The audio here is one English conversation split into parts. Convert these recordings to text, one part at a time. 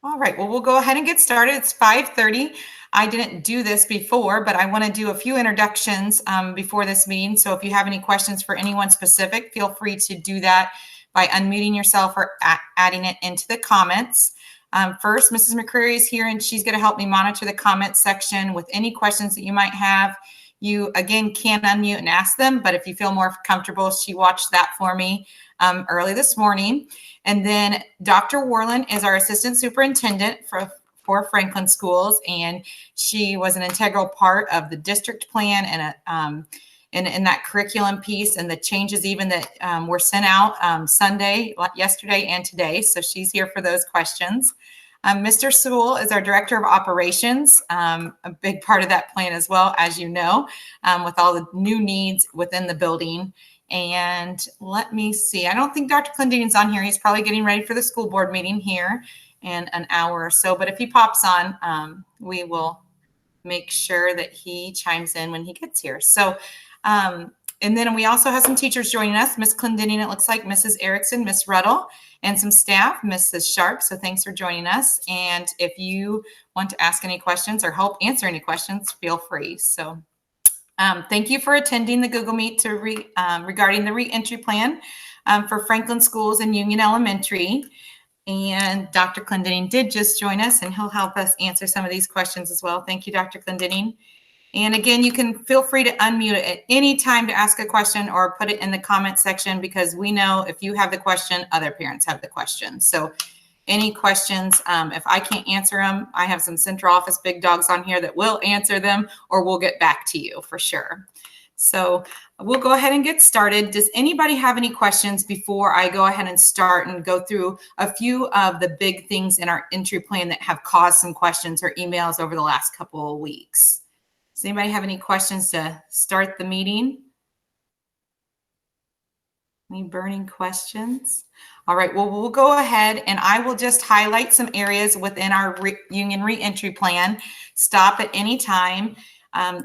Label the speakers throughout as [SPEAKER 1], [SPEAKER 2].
[SPEAKER 1] All right, well, we'll go ahead and get started. It's 5:30. I didn't do this before, but I want to do a few introductions before this meeting. So if you have any questions for anyone specific, feel free to do that by unmuting yourself or adding it into the comments. First, Mrs. McCreary is here, and she's going to help me monitor the comments section with any questions that you might have. You, again, can unmute and ask them, but if you feel more comfortable, she watched that for me early this morning. And then Dr. Worland is our assistant superintendent for Franklin Schools, and she was an integral part of the district plan and in that curriculum piece and the changes even that were sent out Sunday, yesterday, and today. So she's here for those questions. Mr. Sewell is our director of operations, a big part of that plan as well, as you know, with all the new needs within the building. And let me see, I don't think Dr. Clendening's on here. He's probably getting ready for the school board meeting here in an hour or so. But if he pops on, we will make sure that he chimes in when he gets here. So, and then we also have some teachers joining us. Miss Clendening, it looks like, Mrs. Erickson, Miss Ruddle, and some staff, Mrs. Sharp. So thanks for joining us. And if you want to ask any questions or help answer any questions, feel free. So thank you for attending the Google Meet regarding the reentry plan for Franklin Schools and Union Elementary. And Dr. Clendening did just join us, and he'll help us answer some of these questions as well. Thank you, Dr. Clendening. And again, you can feel free to unmute it at any time to ask a question or put it in the comment section, because we know if you have the question, other parents have the question. So any questions, if I can't answer them, I have some central office big dogs on here that will answer them, or we'll get back to you for sure. So we'll go ahead and get started. Does anybody have any questions before I go ahead and start and go through a few of the big things in our entry plan that have caused some questions or emails over the last couple of weeks? Does anybody have any questions to start the meeting? Any burning questions? All right, well, we'll go ahead and I will just highlight some areas within our union reentry plan. Stop at any time.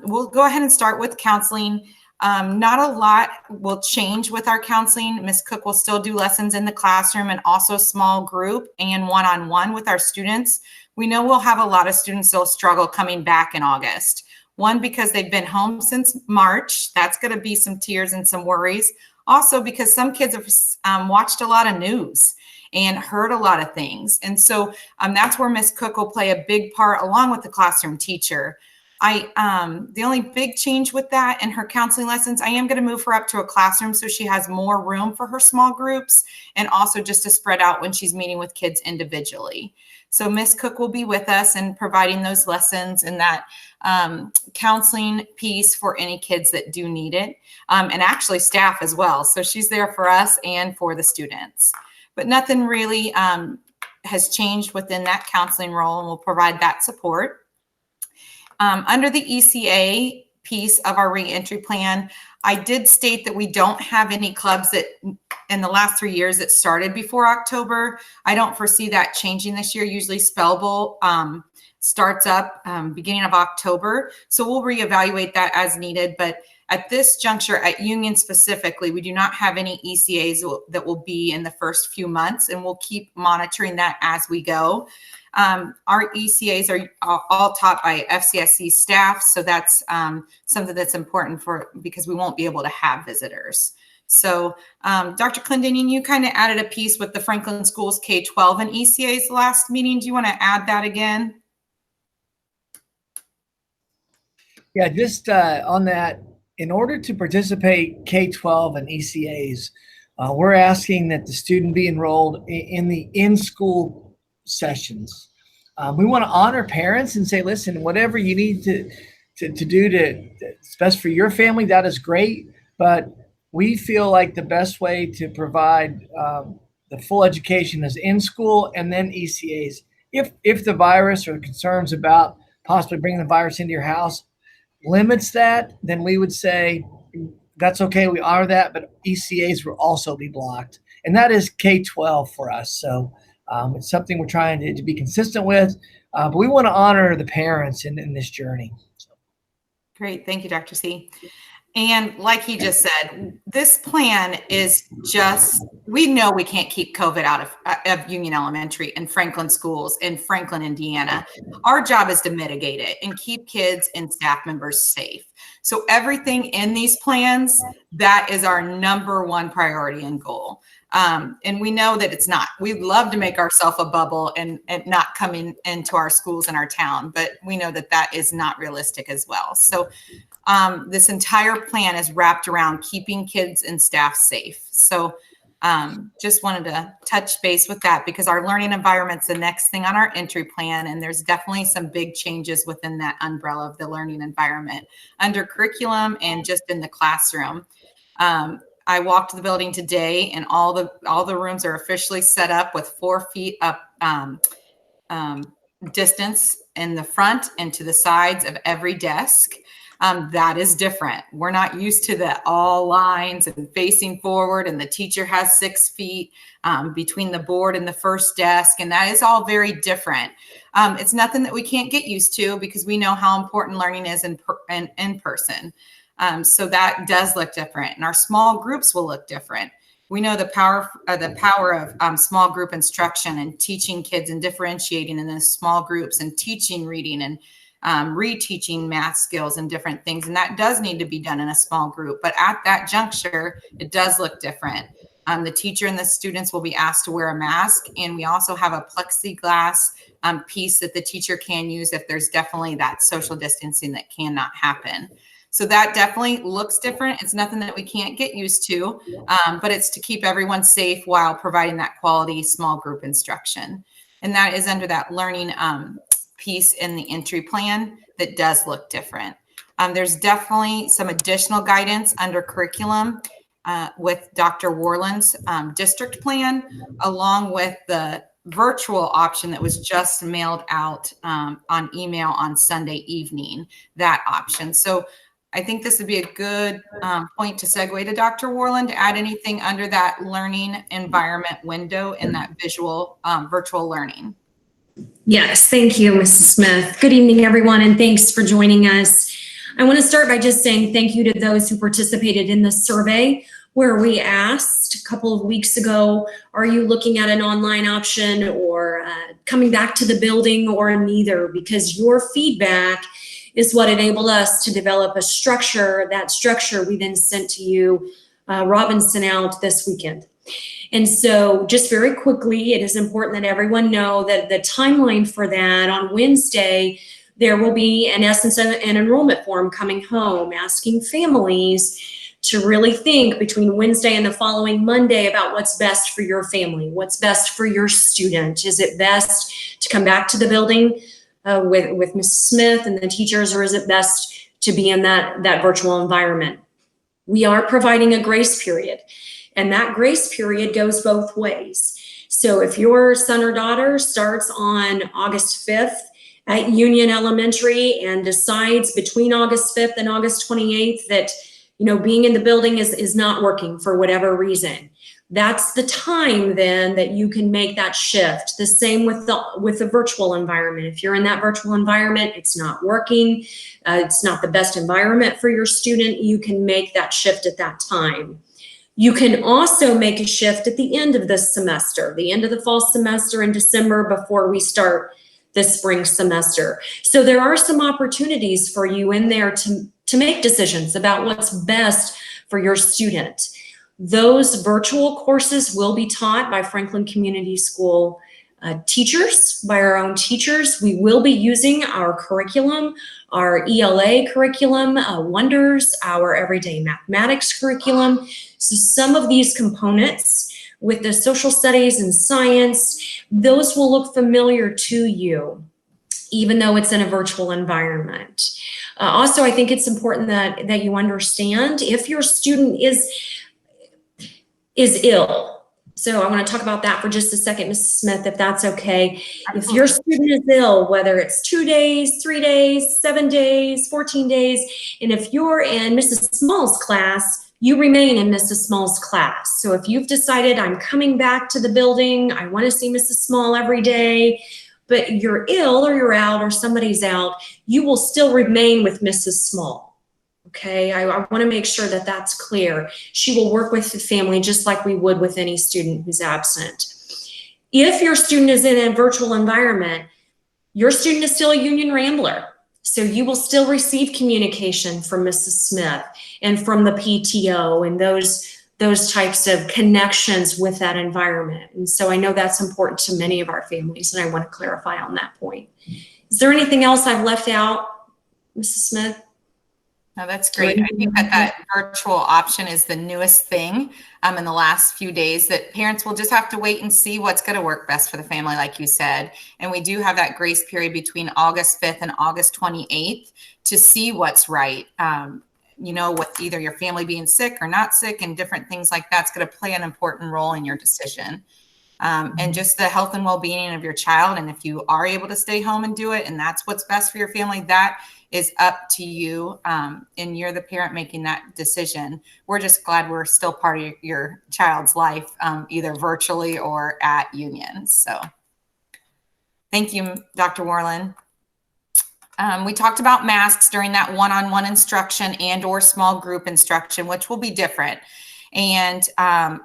[SPEAKER 1] We'll go ahead and start with counseling. Not a lot will change with our counseling. Ms. Cook will still do lessons in the classroom and also small group and one-on-one with our students. We know we'll have a lot of students that'll struggle coming back in August. One, because they've been home since March. That's going to be some tears and some worries. Also, because some kids have watched a lot of news and heard a lot of things. And so that's where Ms. Cook will play a big part along with the classroom teacher. The only big change with that in her counseling lessons, I am going to move her up to a classroom so she has more room for her small groups and also just to spread out when she's meeting with kids individually. So Ms. Cook will be with us and providing those lessons and that counseling piece for any kids that do need it, and actually staff as well. So she's there for us and for the students. But nothing really has changed within that counseling role, and we'll provide that support. Under the ECA piece of our reentry plan, I did state that we don't have any clubs that in the last 3 years that started before October. I don't foresee that changing this year. Usually Spell Bowl starts up beginning of October. So we'll reevaluate that as needed. But at this juncture at Union specifically, we do not have any ECAs that will be in the first few months, and we'll keep monitoring that as we go. Our ECAs are all taught by FCSC staff, so that's something that's important because we won't be able to have visitors. So Dr. Clendening, you kind of added a piece with the Franklin Schools K-12 and ECAs last meeting. Do you want to add that again?
[SPEAKER 2] Yeah, just on that, in order to participate K-12 and ECAs, we're asking that the student be enrolled in the in-school sessions. We want to honor parents and say, listen, whatever you need to do it's best for your family, that is great. But we feel like the best way to provide the full education is in school and then ECAs. If the virus or concerns about possibly bringing the virus into your house limits that, then we would say that's okay, we honor that, but ECAs will also be blocked. And that is K-12 for us. So it's something we're trying to be consistent with, but we want to honor the parents in this journey.
[SPEAKER 1] Great. Thank you, Dr. C. And like he just said, this plan is just, we know we can't keep COVID out of Union Elementary and Franklin schools in Franklin, Indiana. Our job is to mitigate it and keep kids and staff members safe. So everything in these plans, that is our number one priority and goal. And we know that it's not. We'd love to make ourselves a bubble and not come into our schools in our town, but we know that that is not realistic as well. So this entire plan is wrapped around keeping kids and staff safe. So just wanted to touch base with that because our learning environment's the next thing on our entry plan. And there's definitely some big changes within that umbrella of the learning environment under curriculum and just in the classroom. I walked the building today and all the rooms are officially set up with 4 feet up distance in the front and to the sides of every desk. That is different. We're not used to the all lines and facing forward, and the teacher has 6 feet between the board and the first desk, and that is all very different. It's nothing that we can't get used to because we know how important learning is in person. So that does look different, and our small groups will look different. We know the power of small group instruction and teaching kids and differentiating in the small groups and teaching reading and reteaching math skills and different things. And that does need to be done in a small group. But at that juncture, it does look different. The teacher and the students will be asked to wear a mask. And we also have a plexiglass piece that the teacher can use if there's definitely that social distancing that cannot happen. So that definitely looks different. It's nothing that we can't get used to, but it's to keep everyone safe while providing that quality small group instruction. And that is under that learning piece in the entry plan that does look different. There's definitely some additional guidance under curriculum with Dr. Warland's district plan, along with the virtual option that was just mailed out on email on Sunday evening, that option. So I think this would be a good point to segue to Dr. Warland to add anything under that learning environment window in that visual virtual learning.
[SPEAKER 3] Yes, thank you, Mrs. Smith. Good evening, everyone, and thanks for joining us. I want to start by just saying thank you to those who participated in the survey where we asked a couple of weeks ago, are you looking at an online option or coming back to the building or neither? Because your feedback is what enabled us to develop a structure. That structure we then sent to you, Robin sent out this weekend. And so just very quickly, it is important that everyone know that the timeline for that on Wednesday, there will be, in essence, an enrollment form coming home asking families to really think between Wednesday and the following Monday about what's best for your family, what's best for your student. Is it best to come back to the building with Mrs. Smith and the teachers, or is it best to be in that virtual environment? We are providing a grace period. And that grace period goes both ways. So if your son or daughter starts on August 5th at Union Elementary and decides between August 5th and August 28th that, being in the building is not working for whatever reason, that's the time then that you can make that shift. The same with the virtual environment. If you're in that virtual environment, it's not working, it's not the best environment for your student, you can make that shift at that time. You can also make a shift at the end of the semester, the end of the fall semester in December before we start the spring semester. So there are some opportunities for you in there to make decisions about what's best for your student. Those virtual courses will be taught by Franklin Community School teachers, by our own teachers. We will be using our curriculum, our ELA curriculum, Wonders, our everyday mathematics curriculum. So some of these components with the social studies and science, those will look familiar to you, even though it's in a virtual environment. Also, I think it's important that you understand if your student is ill. So I want to talk about that for just a second, Mrs. Smith, if that's okay. If your student is ill, whether it's 2 days, 3 days, 7 days, 14 days, and if you're in Mrs. Small's class, you remain in Mrs. Small's class. So if you've decided I'm coming back to the building, I want to see Mrs. Small every day, but you're ill or you're out or somebody's out, you will still remain with Mrs. Small. Okay, I want to make sure that that's clear. She will work with the family just like we would with any student who's absent. If your student is in a virtual environment, your student is still a Union Rambler. So you will still receive communication from Mrs. Smith and from the PTO and those types of connections with that environment. And so I know that's important to many of our families, and I want to clarify on that point. Is there anything else I've left out, Mrs. Smith?
[SPEAKER 1] No, that's great. I think that virtual option is the newest thing in the last few days, that parents will just have to wait and see what's going to work best for the family, like you said. And we do have that grace period between August 5th and August 28th to see what's right. You know, with either your family being sick or not sick and different things like that's going to play an important role in your decision. And just the health and well-being of your child. And if you are able to stay home and do it, and that's what's best for your family, that is up to you. And you're the parent making that decision. We're just glad we're still part of your child's life, either virtually or at Union. So thank you, Dr. Warland. We talked about masks during that one-on-one instruction and or small group instruction, which will be different. And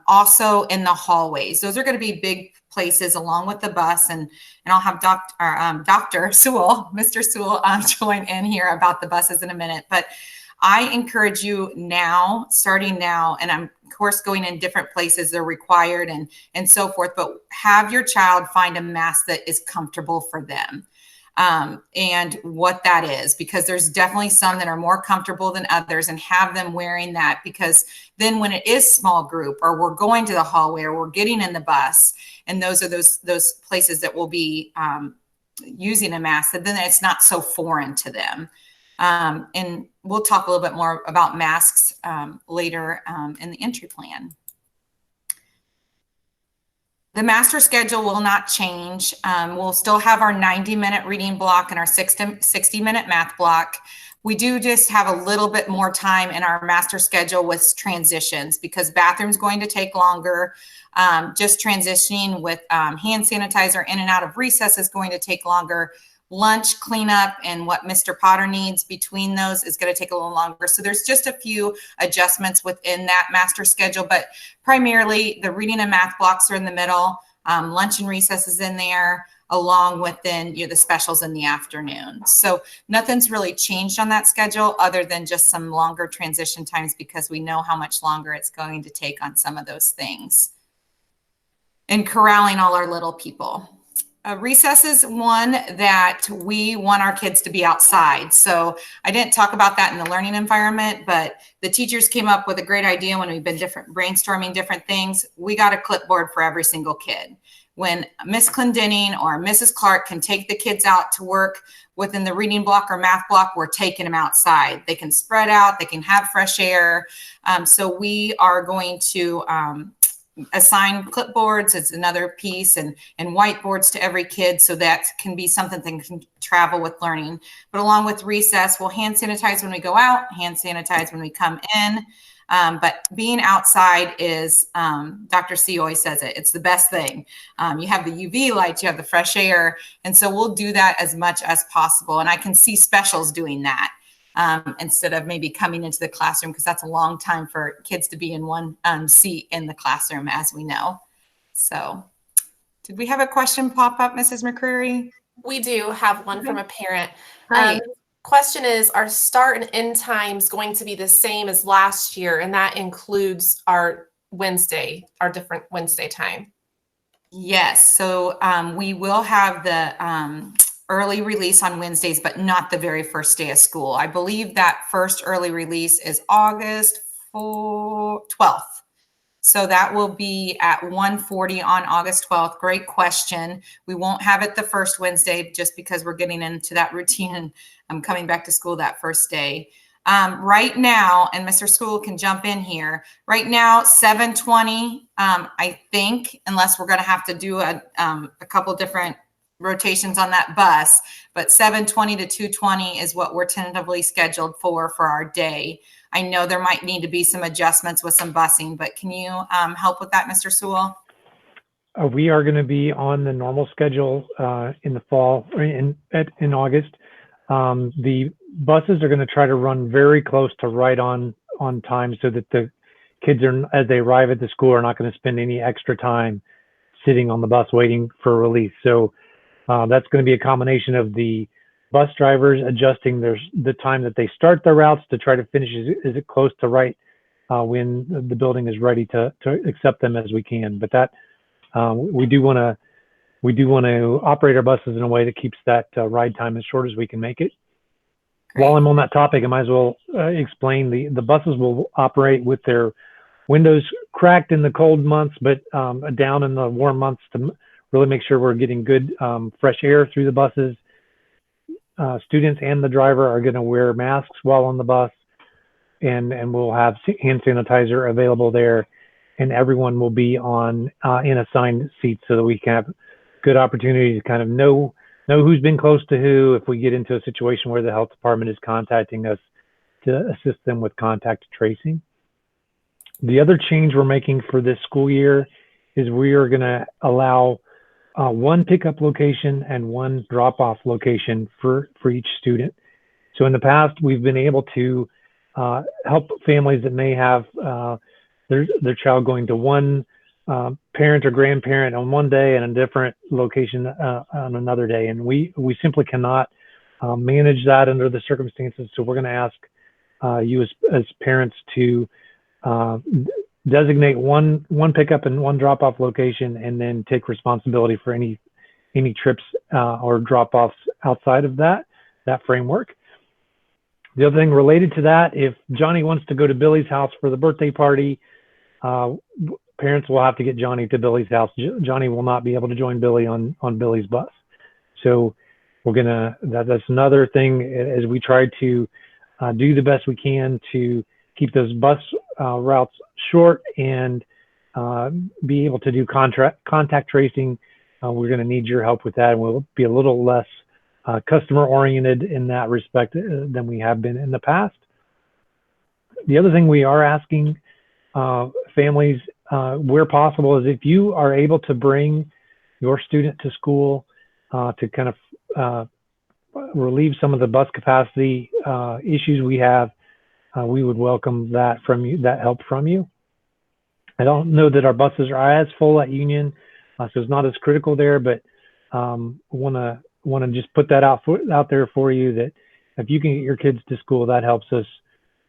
[SPEAKER 1] also in the hallways. Those are going to be big places along with the bus. And I'll have Dr. Sewell, Mr. Sewell, join in here about the buses in a minute. But I encourage you now, starting now, and I'm of course going in different places, they're required and so forth, but have your child find a mask that is comfortable for them. And what that is, because there's definitely some that are more comfortable than others, and have them wearing that, because then when it is small group or we're going to the hallway or we're getting in the bus, and those are those places that will be using a mask, then it's not so foreign to them. And we'll talk a little bit more about masks later in the entry plan. The master schedule will not change. We'll still have our 90-minute reading block and our 60-minute math block. We do just have a little bit more time in our master schedule with transitions, because bathroom's going to take longer. Just transitioning with hand sanitizer in and out of recess is going to take longer. Lunch cleanup and what Mr. Potter needs between those is going to take a little longer. So there's just a few adjustments within that master schedule, but primarily the reading and math blocks are in the middle. Lunch and recess is in there, along with then the specials in the afternoon. So nothing's really changed on that schedule other than just some longer transition times, because we know how much longer it's going to take on some of those things. And corralling all our little people. Recess is one that we want our kids to be outside. So I didn't talk about that in the learning environment, but the teachers came up with a great idea when we've been brainstorming different things. We got a clipboard for every single kid. When Miss Clendenning or Mrs. Clark can take the kids out to work within the reading block or math block, we're taking them outside. They can spread out, they can have fresh air. So we are going to assign clipboards. It's another piece, and whiteboards to every kid, so that can be something that can travel with learning. But along with recess, we'll hand sanitize when we go out, hand sanitize when we come in. But being outside is, Dr. C always says it, it's the best thing. You have the UV lights, you have the fresh air. And so we'll do that as much as possible. And I can see specials doing that. Instead of maybe coming into the classroom, because that's a long time for kids to be in one seat in the classroom, as we know. So did we have a question pop up, Mrs. McCreary?
[SPEAKER 4] We do have one from a parent.
[SPEAKER 3] Hi.
[SPEAKER 4] Question is, are start and end times going to be the same as last year? And that includes our different Wednesday time.
[SPEAKER 1] Yes. So we will have the early release on Wednesdays, but not the very first day of school. I believe that first early release is August 12th. So that will be at 1:40 on August 12th. Great question. We won't have it the first Wednesday just because we're getting into that routine and I'm coming back to school that first day. Right now, and Mr. School can jump in here, right now, 7:20, I think, unless we're going to have to do a couple different rotations on that bus, but 7:20 to 2:20 is what we're tentatively scheduled for our day. I know there might need to be some adjustments with some busing, but can you help with that, Mr. Sewell?
[SPEAKER 5] We are going to be on the normal schedule in the fall, or in August. The buses are going to try to run very close to right on time so that the kids are, as they arrive at the school, are not going to spend any extra time sitting on the bus waiting for release. So that's going to be a combination of the bus drivers adjusting the time that they start their routes to try to finish as it close to right when the building is ready to accept them as we can. But that we do want to operate our buses in a way that keeps that ride time as short as we can make it.
[SPEAKER 1] Great.
[SPEAKER 5] While I'm on that topic, I might as well explain the buses will operate with their windows cracked in the cold months, but down in the warm months to really make sure we're getting good fresh air through the buses. Students and the driver are going to wear masks while on the bus, and we'll have hand sanitizer available there, and everyone will be on in assigned seats so that we can have good opportunity to kind of know who's been close to who if we get into a situation where the health department is contacting us to assist them with contact tracing. The other change we're making for this school year is we are going to allow one pickup location and one drop-off location for each student. So in the past, we've been able to help families that may have their child going to one parent or grandparent on one day and a different location on another day. And we simply cannot manage that under the circumstances. So we're going to ask you as parents to designate one pickup and one drop-off location, and then take responsibility for any trips or drop-offs outside of that framework. The other thing related to that, if Johnny wants to go to Billy's house for the birthday party, parents will have to get Johnny to Billy's house. Johnny will not be able to join Billy on Billy's bus. So that's another thing as we try to do the best we can to keep those bus routes short and be able to do contact tracing. We're going to need your help with that, and we'll be a little less customer oriented in that respect than we have been in the past. The other thing we are asking families where possible is if you are able to bring your student to school to kind of relieve some of the bus capacity issues we have, we would welcome that from you, that help from you. I don't know that our buses are as full at Union, so it's not as critical there, but want to just put that out there for you, that if you can get your kids to school, that helps us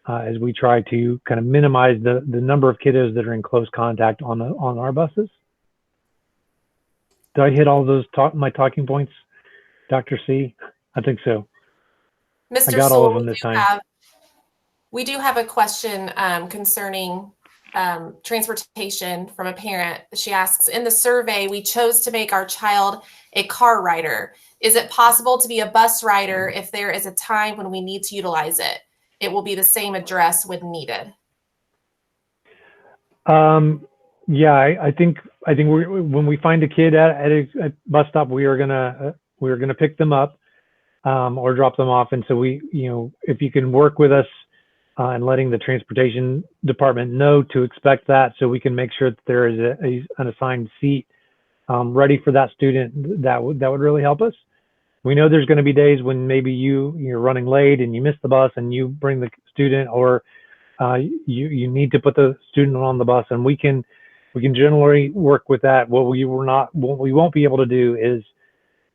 [SPEAKER 5] as we try to kind of minimize the number of kiddos that are in close contact on our buses. Did I hit all those my talking points, Dr. C? I think so.
[SPEAKER 4] Mr.
[SPEAKER 5] I got all of them this time.
[SPEAKER 4] We do have a question concerning transportation from a parent. She asks, in the survey, we chose to make our child a car rider. Is it possible to be a bus rider if there is a time when we need to utilize it? It will be the same address when needed.
[SPEAKER 5] Yeah, I think when we find a kid at a bus stop, we are gonna pick them up or drop them off. And so if you can work with us and letting the transportation department know to expect that, so we can make sure that there is an assigned seat ready for that student, that would really help us. We know there's going to be days when maybe you're running late and you miss the bus and you bring the student, or you need to put the student on the bus, and we can generally work with that. What we won't be able to do is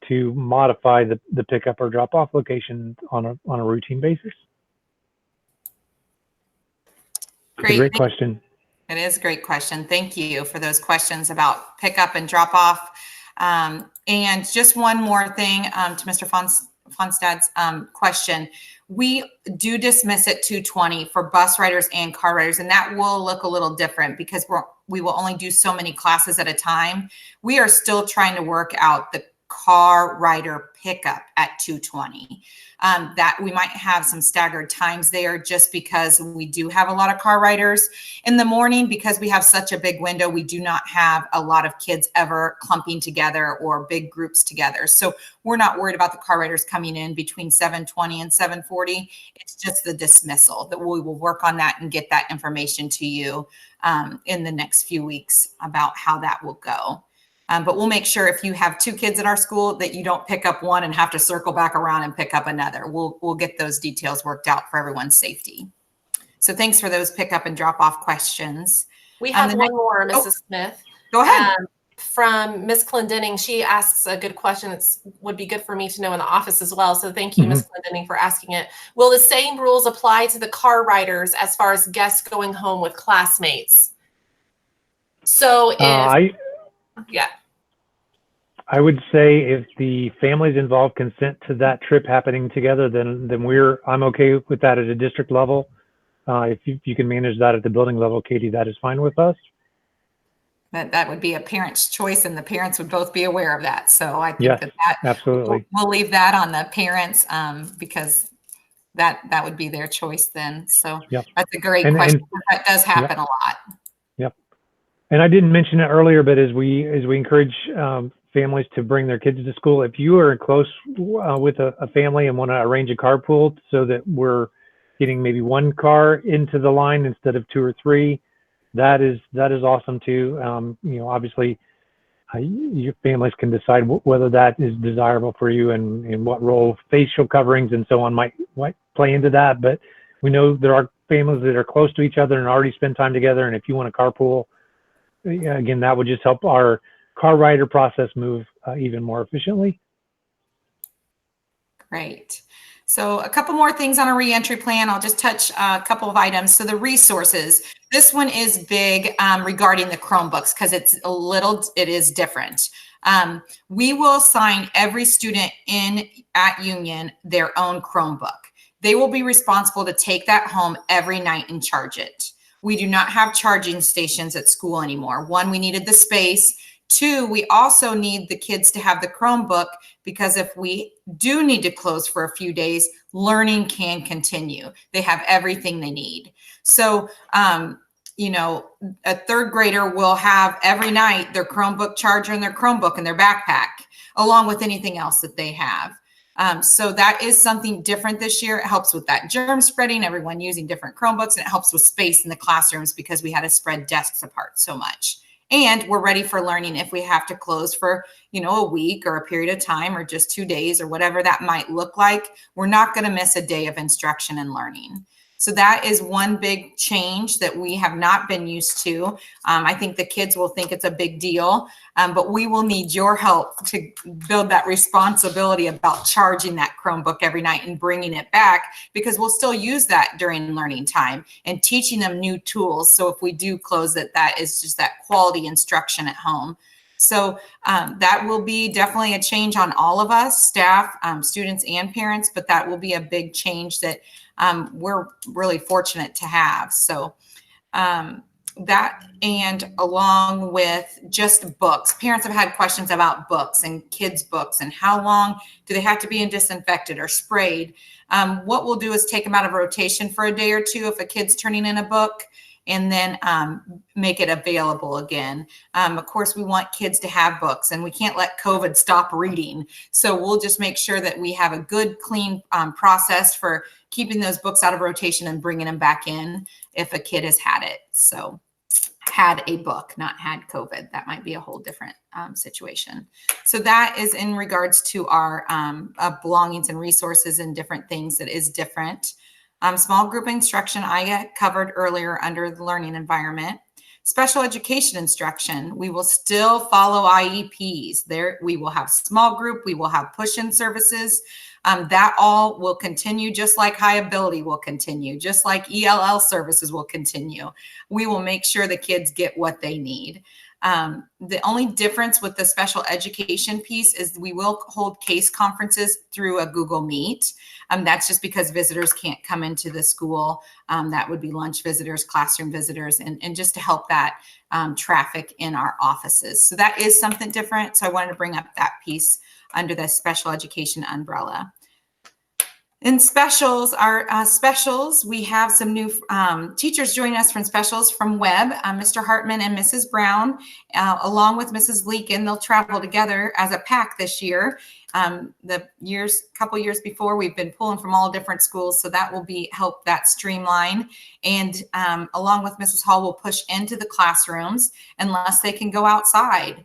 [SPEAKER 5] to modify the pickup or drop off location on a routine basis. Great question.
[SPEAKER 1] It is a great question. Thank you for those questions about pickup and drop off. And just one more thing to Mr. Fonstad's question. We do dismiss at 2:20 for bus riders and car riders, and that will look a little different because we will only do so many classes at a time. We are still trying to work out the car rider pickup at 2:20. That we might have some staggered times there just because we do have a lot of car riders in the morning. Because we have such a big window, we do not have a lot of kids ever clumping together or big groups together. So we're not worried about the car riders coming in between 7:20 and 7:40. It's just the dismissal that we will work on that and get that information to you in the next few weeks about how that will go. But we'll make sure if you have 2 kids at our school that you don't pick up one and have to circle back around and pick up another. We'll get those details worked out for everyone's safety. So thanks for those pick up and drop off questions.
[SPEAKER 4] We have
[SPEAKER 1] the
[SPEAKER 4] one
[SPEAKER 1] next-
[SPEAKER 4] more,
[SPEAKER 1] oh,
[SPEAKER 4] Mrs. Smith.
[SPEAKER 1] Go ahead.
[SPEAKER 4] From Miss Clendenning. She asks a good question. It would be good for me to know in the office as well. So thank you, Miss Clendenning, for asking it. Will the same rules apply to the car riders as far as guests going home with classmates? So if, yeah.
[SPEAKER 5] I would say if the families involved consent to that trip happening together, then I'm okay with that at a district level. If you can manage that at the building level, Katie, that is fine with us.
[SPEAKER 1] That would be a parent's choice, and the parents would both be aware of that. So I think that
[SPEAKER 5] absolutely.
[SPEAKER 1] We'll leave that on the parents because that would be their choice then. So that's a great question. That does happen a lot.
[SPEAKER 5] Yep. And I didn't mention it earlier, but as we encourage families to bring their kids to school, if you are close with a family and want to arrange a carpool so that we're getting maybe 1 car into the line instead of 2 or 3, that is awesome too. Obviously, your families can decide whether that is desirable for you and what role facial coverings and so on might play into that. But we know there are families that are close to each other and already spend time together. And if you want to carpool, again, that would just help our car rider process move even more efficiently.
[SPEAKER 1] Great. So a couple more things on a reentry plan. I'll just touch a couple of items. So the resources, this one is big regarding the Chromebooks because it is different. We will assign every student at Union their own Chromebook. They will be responsible to take that home every night and charge it. We do not have charging stations at school anymore. 1, we needed the space. 2, we also need the kids to have the Chromebook because if we do need to close for a few days, learning can continue. They have everything they need. So, a 3rd grader will have every night their Chromebook charger and their Chromebook in their backpack, along with anything else that they have. So that is something different this year. It helps with that germ spreading, everyone using different Chromebooks, and it helps with space in the classrooms because we had to spread desks apart so much. And we're ready for learning if we have to close for, a week or a period of time or just 2 days or whatever that might look like. We're not going to miss a day of instruction and learning. So that is one big change that we have not been used to. I think the kids will think it's a big deal, but we will need your help to build that responsibility about charging that Chromebook every night and bringing it back because we'll still use that during learning time and teaching them new tools. So if we do close it, that is just that quality instruction at home. So that will be definitely a change on all of us, staff, students, and parents, but that will be a big change that we're really fortunate to have. So that, and along with just books, parents have had questions about books and kids' books and how long do they have to be disinfected or sprayed. What we'll do is take them out of rotation for a day or 2 if a kid's turning in a book, and then make it available again. Of course, we want kids to have books and we can't let COVID stop reading. So we'll just make sure that we have a good, clean process for keeping those books out of rotation and bringing them back in if a kid has had it. So had a book, not had COVID. That might be a whole different situation. So that is in regards to our belongings and resources and different things that is different. Small group instruction, I covered earlier under the learning environment. Special education instruction, we will still follow IEPs. There, we will have small group, we will have push-in services. That all will continue, just like high ability will continue, just like ELL services will continue. We will make sure the kids get what they need. The only difference with the special education piece is we will hold case conferences through a Google Meet. That's just because visitors can't come into the school. That would be lunch visitors, classroom visitors, and just to help that traffic in our offices. So that is something different. So I wanted to bring up that piece under the special education umbrella. In specials, our specials, we have some new teachers joining us from specials from Webb, Mr. Hartman and Mrs. Brown, along with Mrs. Leakin. They'll travel together as a pack this year. The couple years before, we've been pulling from all different schools, so that will help that streamline. And along with Mrs. Hall, we'll push into the classrooms unless they can go outside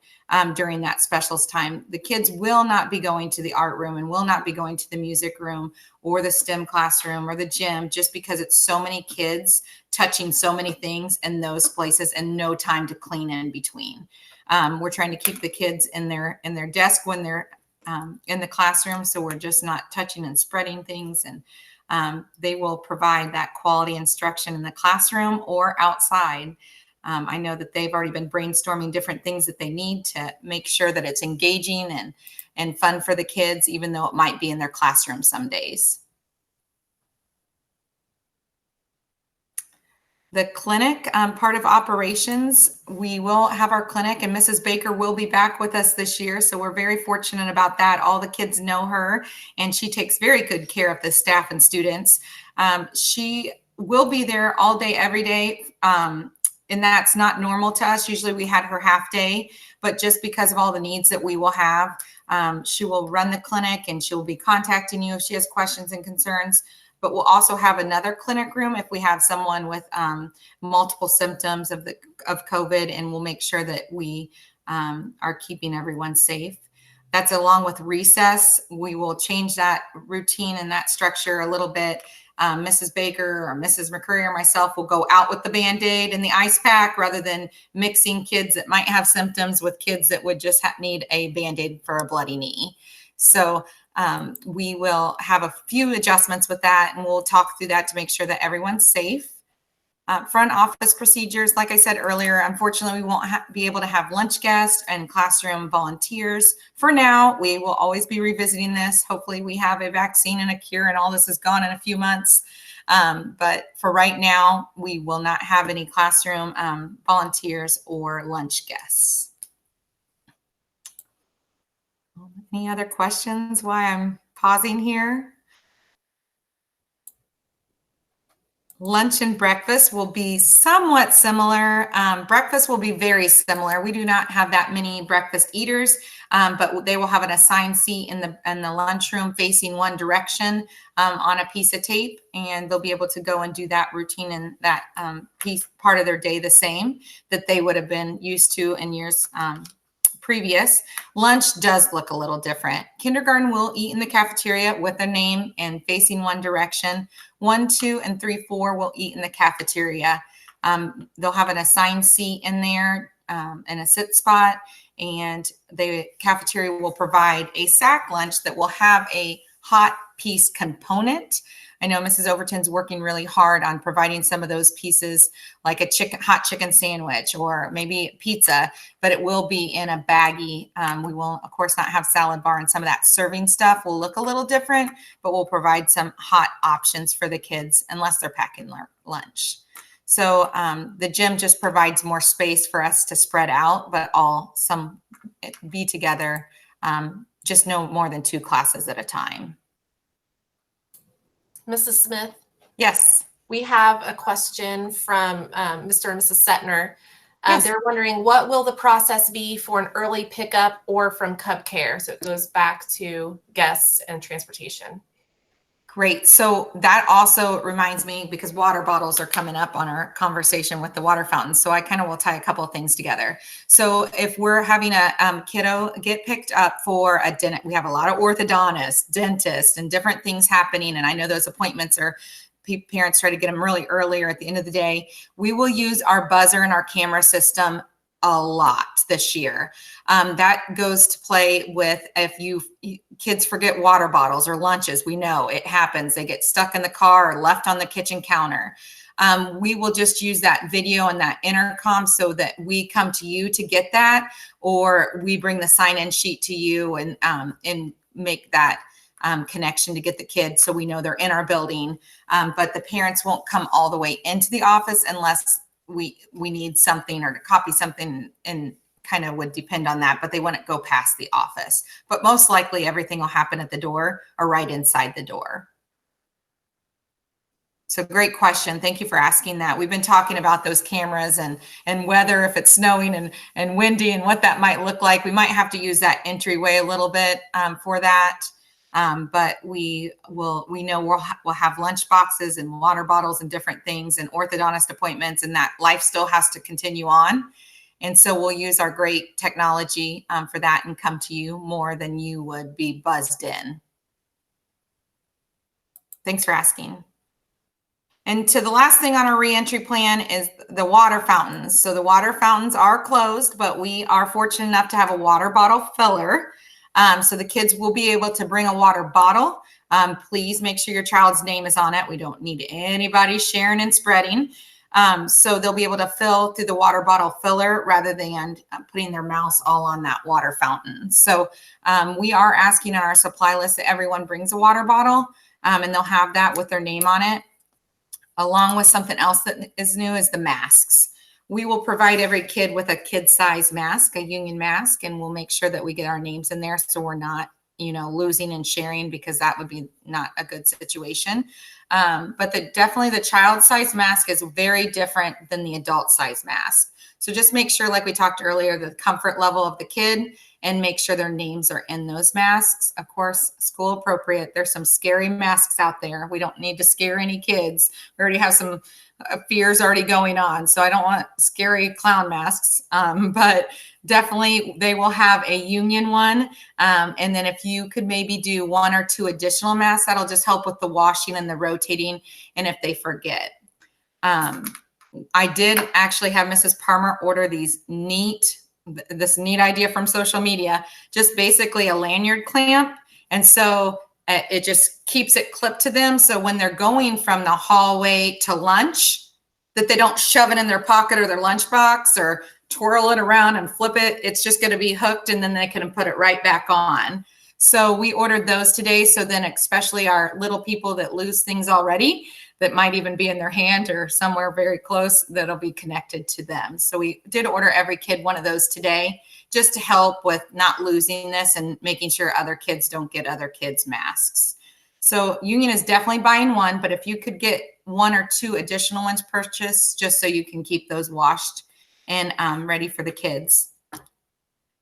[SPEAKER 1] during that specials time. The kids will not be going to the art room and will not be going to the music room or the STEM classroom or the gym, just because it's so many kids touching so many things in those places and no time to clean in between. We're trying to keep the kids in their desk when they're in the classroom, so we're just not touching and spreading things. And they will provide that quality instruction in the classroom or outside. I know that they've already been brainstorming different things that they need to make sure that it's engaging and fun for the kids, even though it might be in their classroom some days. The clinic, part of operations, we will have our clinic, and Mrs. Baker will be back with us this year. So we're very fortunate about that. All the kids know her, and she takes very good care of the staff and students. She will be there all day, every day. And that's not normal to us. Usually we had her half day, but just because of all the needs that we will have, she will run the clinic and she'll be contacting you if she has questions and concerns. But we'll also have another clinic room if we have someone with multiple symptoms of COVID, and we'll make sure that we are keeping everyone safe. That's along with recess. We will change that routine and that structure a little bit. Mrs. Baker or Mrs. McCurry or myself will go out with the Band-Aid and the ice pack rather than mixing kids that might have symptoms with kids that would just need a Band-Aid for a bloody knee. So we will have a few adjustments with that, and we'll talk through that to make sure that everyone's safe. Front office procedures, like I said earlier, unfortunately, we won't be able to have lunch guests and classroom volunteers. For now, we will always be revisiting this. Hopefully we have a vaccine and a cure and all this is gone in a few months. But for right now, we will not have any classroom volunteers or lunch guests. Any other questions while I'm pausing here? Lunch and breakfast will be somewhat similar. Breakfast will be very similar. We do not have that many breakfast eaters, but they will have an assigned seat in the lunchroom facing one direction on a piece of tape, and they'll be able to go and do that routine and that part of their day the same that they would have been used to in years previous. Lunch does look a little different. Kindergarten will eat in the cafeteria with their name and facing one direction. 1, 2, and 3, 4 will eat in the cafeteria. They'll have an assigned seat in there and a sit spot, and the cafeteria will provide a sack lunch that will have a hot piece component. I know Mrs. Overton's working really hard on providing some of those pieces, like a hot chicken sandwich or maybe pizza, but it will be in a baggie. We will, of course, not have salad bar, and some of that serving stuff will look a little different, but we'll provide some hot options for the kids unless they're packing lunch. So the gym just provides more space for us to spread out, but be together, just no more than 2 classes at a time.
[SPEAKER 4] Mrs. Smith,
[SPEAKER 1] Yes.
[SPEAKER 4] we have a question from Mr. and Mrs. Setner.
[SPEAKER 1] Yes.
[SPEAKER 4] They're wondering, what will the process be for an early pickup or from Cub Care? So it goes back to guests and transportation.
[SPEAKER 1] Great. So that also reminds me, because water bottles are coming up on our conversation with the water fountains. So I kind of will tie a couple of things together. So if we're having a kiddo get picked up for a dentist, we have a lot of orthodontists, dentists, and different things happening. And I know those appointments are, parents try to get them really earlier at the end of the day. We will use our buzzer and our camera system a lot this year. That goes to play with if kids forget water bottles or lunches. We know it happens. They get stuck in the car or left on the kitchen counter. We will just use that video and that intercom so that we come to you to get that, or we bring the sign-in sheet to you and make that connection to get the kids so we know they're in our building. But the parents won't come all the way into the office unless we need something or to copy something, and kind of would depend on that, but they wouldn't go past the office. But most likely everything will happen at the door or right inside the door. So great question. Thank you for asking that. We've been talking about those cameras and weather, if it's snowing and windy and what that might look like. We might have to use that entryway a little bit for that. But we know we'll have lunch boxes and water bottles and different things and orthodontist appointments, and that life still has to continue on. And so we'll use our great technology for that and come to you more than you would be buzzed in. Thanks for asking. And to the last thing on our reentry plan is the water fountains. So the water fountains are closed, but we are fortunate enough to have a water bottle filler. So the kids will be able to bring a water bottle. Please make sure your child's name is on it. We don't need anybody sharing and spreading. So they'll be able to fill through the water bottle filler rather than putting their mouths all on that water fountain. So we are asking on our supply list that everyone brings a water bottle, and they'll have that with their name on it. Along with something else that is new is the masks. We will provide every kid with a kid-size mask, a union mask, and we'll make sure that we get our names in there so we're not, losing and sharing, because that would be not a good situation. But definitely the child-size mask is very different than the adult-size mask. So just make sure, like we talked earlier, the comfort level of the kid, and make sure their names are in those masks. Of course, school appropriate. There's some scary masks out there. We don't need to scare any kids. We already have some fears already going on. So I don't want scary clown masks, but definitely they will have a union one. And then if you could maybe do 1 or 2 additional masks, that'll just help with the washing and the rotating. And if they forget, I did actually have Mrs. Palmer order this neat idea from social media, just basically a lanyard clamp. And so it just keeps it clipped to them. So when they're going from the hallway to lunch, that they don't shove it in their pocket or their lunchbox or twirl it around and flip it. It's just going to be hooked, and then they can put it right back on. So we ordered those today. So then especially our little people that lose things already, that might even be in their hand or somewhere very close, that'll be connected to them. So we did order every kid one of those today, just to help with not losing this and making sure other kids don't get other kids' masks. So Union is definitely buying one, but if you could get 1 or 2 additional ones purchased, just so you can keep those washed and ready for the kids.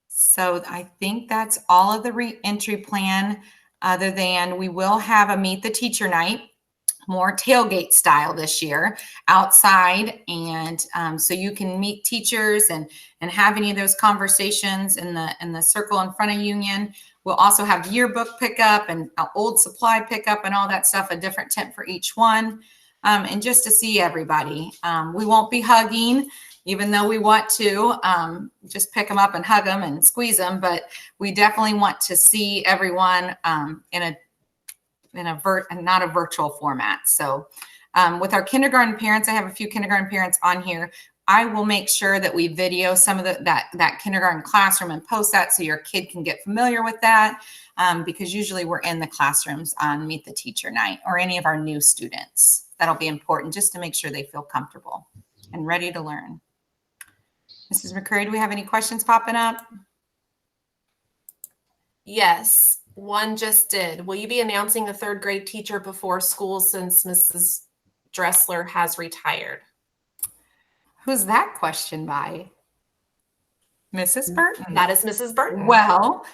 [SPEAKER 1] So I think that's all of the re-entry plan, other than we will have a Meet the Teacher night, more tailgate style this year outside. And so you can meet teachers and have any of those conversations in the circle in front of Union. We'll also have yearbook pickup and old supply pickup and all that stuff, a different tent for each one. And just to see everybody. We won't be hugging, even though we want to just pick them up and hug them and squeeze them, but we definitely want to see everyone in not a virtual format. So with our kindergarten parents, I have a few kindergarten parents on here. I will make sure that we video some of that kindergarten classroom and post that so your kid can get familiar with that, because usually we're in the classrooms on Meet the Teacher night, or any of our new students. That'll be important just to make sure they feel comfortable and ready to learn. Mrs. McCurry, do we have any questions popping up?
[SPEAKER 4] Yes, one just did. Will you be announcing a 3rd grade teacher before school since Mrs. Dressler has retired?
[SPEAKER 1] Who's that question by? Mrs. Burton.
[SPEAKER 4] That is Mrs. Burton.
[SPEAKER 1] Well,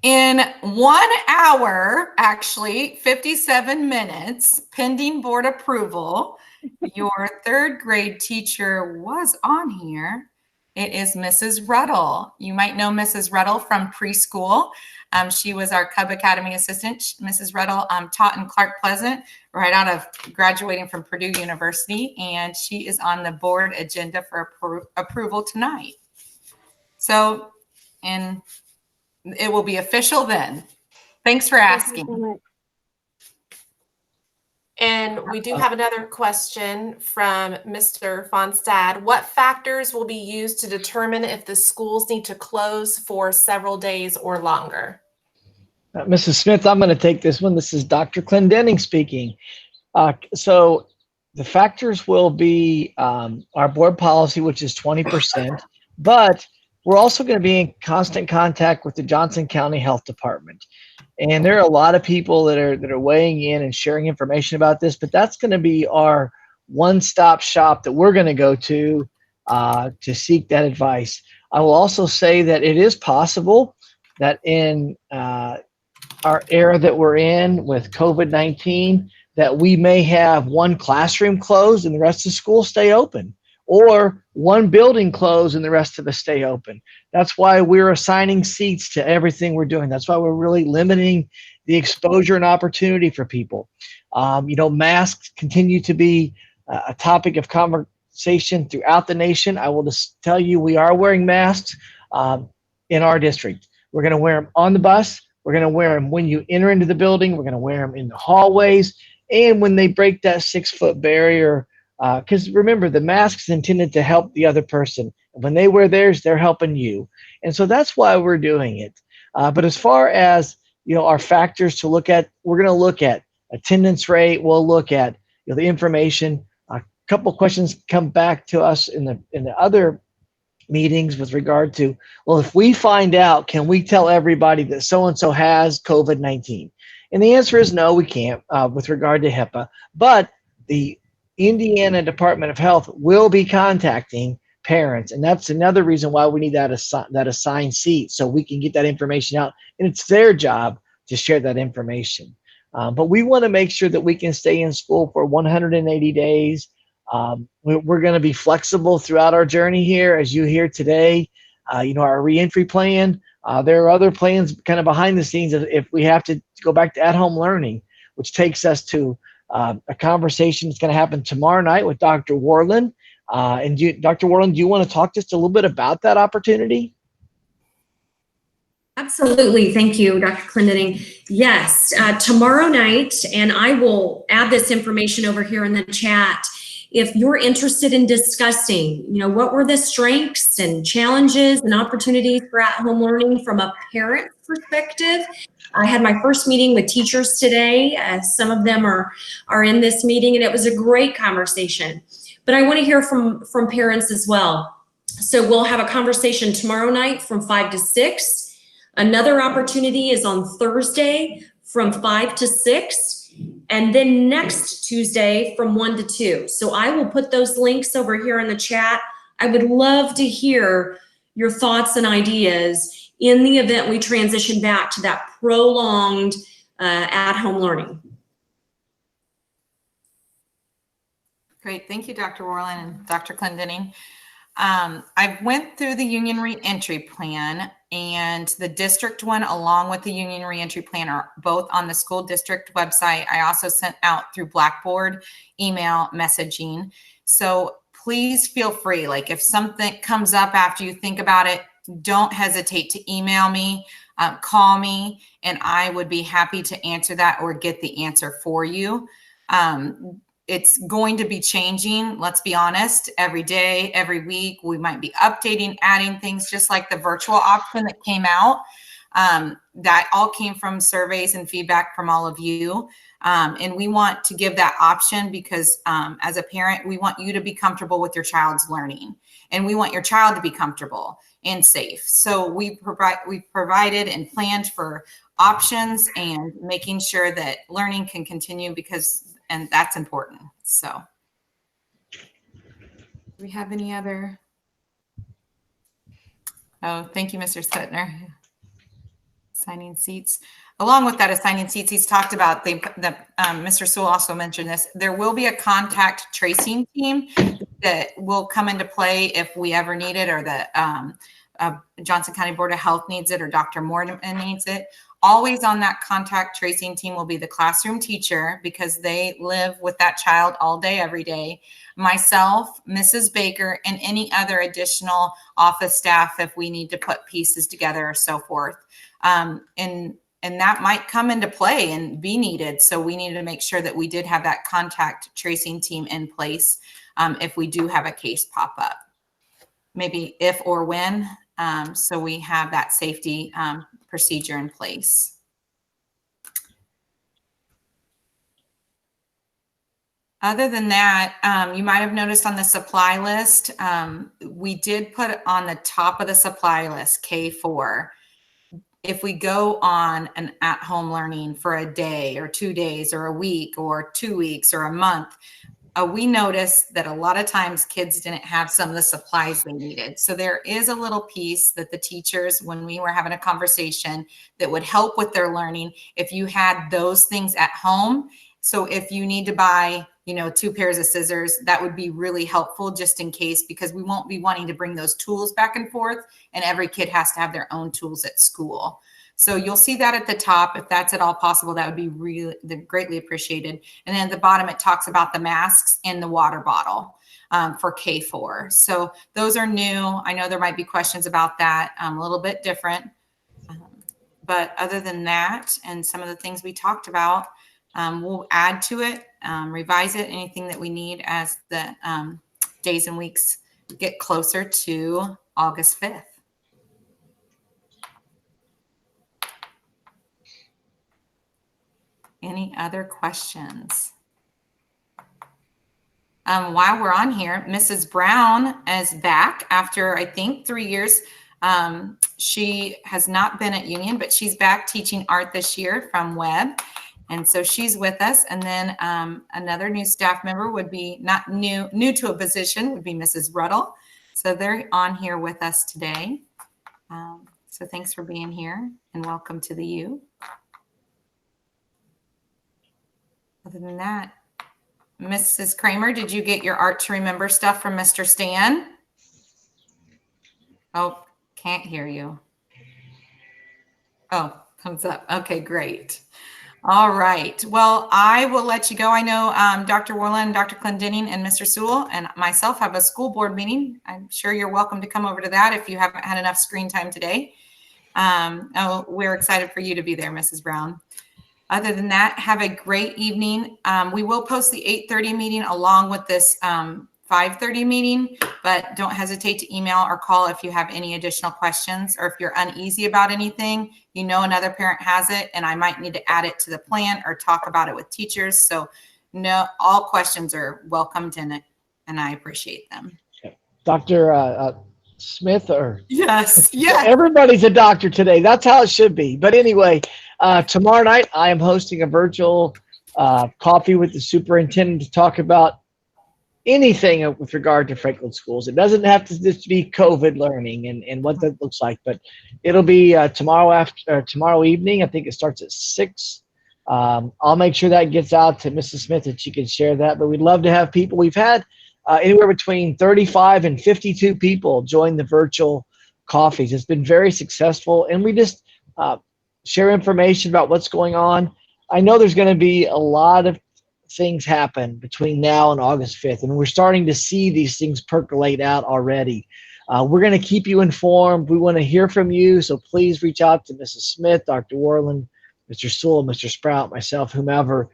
[SPEAKER 1] in 1 hour, actually 57 minutes, pending board approval, your 3rd grade teacher was on here. It is Mrs. Ruddle. You might know Mrs. Ruddle from preschool. She was our Cub Academy assistant. Mrs. Ruddle taught in Clark Pleasant right out of graduating from Purdue University, and she is on the board agenda for approval tonight. So, and it will be official then. Thanks for asking.
[SPEAKER 4] And we do have another question from Mr. Fonstad. What factors will be used to determine if the schools need to close for several days or longer?
[SPEAKER 2] Mrs. Smith, I'm going to take this one. This is Dr. Clendenning speaking. So the factors will be our board policy, which is 20%, but we're also going to be in constant contact with the Johnson County Health Department. And there are a lot of people that are weighing in and sharing information about this, but that's going to be our one-stop shop that we're going to go to seek that advice. I will also say that it is possible that in our era that we're in with COVID-19, that we may have one classroom closed and the rest of the school stay open, or one building closed and the rest of us stay open. That's why we're assigning seats to everything we're doing. That's why we're really limiting the exposure and opportunity for people. Masks continue to be a topic of conversation throughout the nation. I will just tell you, we are wearing masks in our district. We're going to wear them on the bus. We're going to wear them when you enter into the building. We're going to wear them in the hallways and when they break that 6-foot barrier. Because remember, the mask is intended to help the other person. When they wear theirs, they're helping you. And so that's why we're doing it. But as far as our factors to look at, we're going to look at attendance rate. We'll look at the information. A couple questions come back to us in the other meetings with regard to, well, if we find out, can we tell everybody that so-and-so has COVID-19? And the answer is no, we can't with regard to HIPAA. But the Indiana Department of Health will be contacting parents. And that's another reason why we need that assigned seat, so we can get that information out. And it's their job to share that information. But we want to make sure that we can stay in school for 180 days. We're going to be flexible throughout our journey here, as you hear today. Our reentry plan. There are other plans kind of behind the scenes if we have to go back to at-home learning, which takes us to a conversation that's going to happen tomorrow night with Dr. Worland. Dr. Worland, do you want to talk just a little bit about that opportunity?
[SPEAKER 3] Absolutely. Thank you, Dr. Clendening. Yes, tomorrow night, and I will add this information over here in the chat. If you're interested in discussing, what were the strengths and challenges and opportunities for at-home learning from a parent perspective. I had my first meeting with teachers today. Some of them are in this meeting, and it was a great conversation. But I want to hear from parents as well. So we'll have a conversation tomorrow night from 5 to 6. Another opportunity is on Thursday from 5 to 6. And then next Tuesday from 1 to 2. So I will put those links over here in the chat. I would love to hear your thoughts and ideas in the event we transition back to that prolonged at-home learning.
[SPEAKER 1] Great. Thank you, Dr. Worland and Dr. Clendening. I went through the union reentry plan, and the district one along with the union reentry plan are both on the school district website. I also sent out through Blackboard email messaging. So please feel free, if something comes up after you think about it, don't hesitate to email me, call me, and I would be happy to answer that or get the answer for you. It's going to be changing, let's be honest, every day, every week. We might be updating, adding things, just like the virtual option that came out. That all came from surveys and feedback from all of you. And we want to give that option because as a parent, we want you to be comfortable with your child's learning, and we want your child to be comfortable and safe. So we've provided and planned for options and making sure that learning can continue and that's important. So do we have any other? Oh, thank you, Mr. Suttner. Assigning seats. Along with that assigning seats, he's talked about Mr. Sewell also mentioned this. There will be a contact tracing team that will come into play if we ever need it, or the Johnson County Board of Health needs it, or Dr. Morgan needs it. Always on that contact tracing team will be the classroom teacher, because they live with that child all day, every day. Myself, Mrs. Baker, and any other additional office staff if we need to put pieces together or so forth. And that might come into play and be needed. So we needed to make sure that we did have that contact tracing team in place if we do have a case pop up. Maybe if or when, so we have that safety procedure in place. Other than that, you might have noticed on the supply list, we did put on the top of the supply list, K4. if we go on an at-home learning for a day or 2 days or a week or 2 weeks or a month, we noticed that a lot of times kids didn't have some of the supplies they needed. So there is a little piece that the teachers, when we were having a conversation, that would help with their learning if you had those things at home. So if you need to buy, 2 pairs of scissors, that would be really helpful just in case, because we won't be wanting to bring those tools back and forth, and every kid has to have their own tools at school. So you'll see that at the top. If that's at all possible, that would be really greatly appreciated. And then at the bottom, it talks about the masks and the water bottle for K4. So those are new. I know there might be questions about that, a little bit different. But other than that, and some of the things we talked about, we'll add to it, revise it, anything that we need as the days and weeks get closer to August 5th. Any other questions? While we're on here, Mrs. Brown is back after, I think, 3 years. She has not been at Union, but she's back teaching art this year from Webb. And so she's with us. And then another new staff member would be not new to a position would be Mrs. Ruddle. So they're on here with us today. So thanks for being here and welcome to the U. Other than that, Mrs. Kramer, did you get your Art to Remember stuff from Mr. Stan? Oh, can't hear you. Oh, comes up. Okay, great. All right. Well, I will let you go. I know Dr. Worland, Dr. Clendenning, and Mr. Sewell and myself have a school board meeting. I'm sure you're welcome to come over to that if you haven't had enough screen time today. We're excited for you to be there, Mrs. Brown. Other than that, have a great evening. We will post the 8:30 meeting along with this 5:30 meeting, but don't hesitate to email or call if you have any additional questions, or if you're uneasy about anything, another parent has it and I might need to add it to the plan or talk about it with teachers. So no, all questions are welcomed and I appreciate them.
[SPEAKER 6] Dr. Smith, or
[SPEAKER 1] yes.
[SPEAKER 6] Everybody's a doctor today. That's how it should be. But anyway, tomorrow night I am hosting a virtual coffee with the superintendent to talk about anything with regard to Franklin schools. It doesn't have to just be COVID learning and what that looks like, but it'll be tomorrow evening. I think it starts at 6. I'll make sure that gets out to Mrs. Smith and she can share that. But we'd love to have people. We've had anywhere between 35 and 52 people join the virtual coffees. It's been very successful, and we just share information about what's going on. I know there's going to be a lot of things happen between now and August 5th, and we're starting to see these things percolate out already. We're going to keep you informed. We want to hear from you, so please reach out to Mrs. Smith, Dr. Worland, Mr. Sewell, Mr. Sprout, myself, whomever,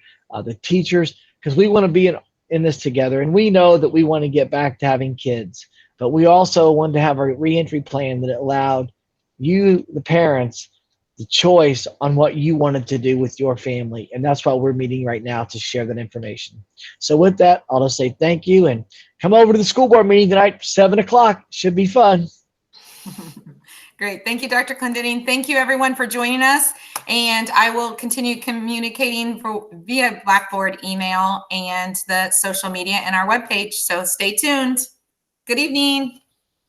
[SPEAKER 6] the teachers, because we want to be in this together. And we know that we want to get back to having kids, but we also want to have a reentry plan that allowed you, the parents, the choice on what you wanted to do with your family. And that's why we're meeting right now, to share that information. So with that, I'll just say thank you and come over to the school board meeting tonight, 7 o'clock. Should be fun.
[SPEAKER 1] Great. Thank you, Dr. Clendenning. Thank you, everyone, for joining us. And I will continue communicating via Blackboard, email, and the social media and our webpage. So stay tuned. Good evening.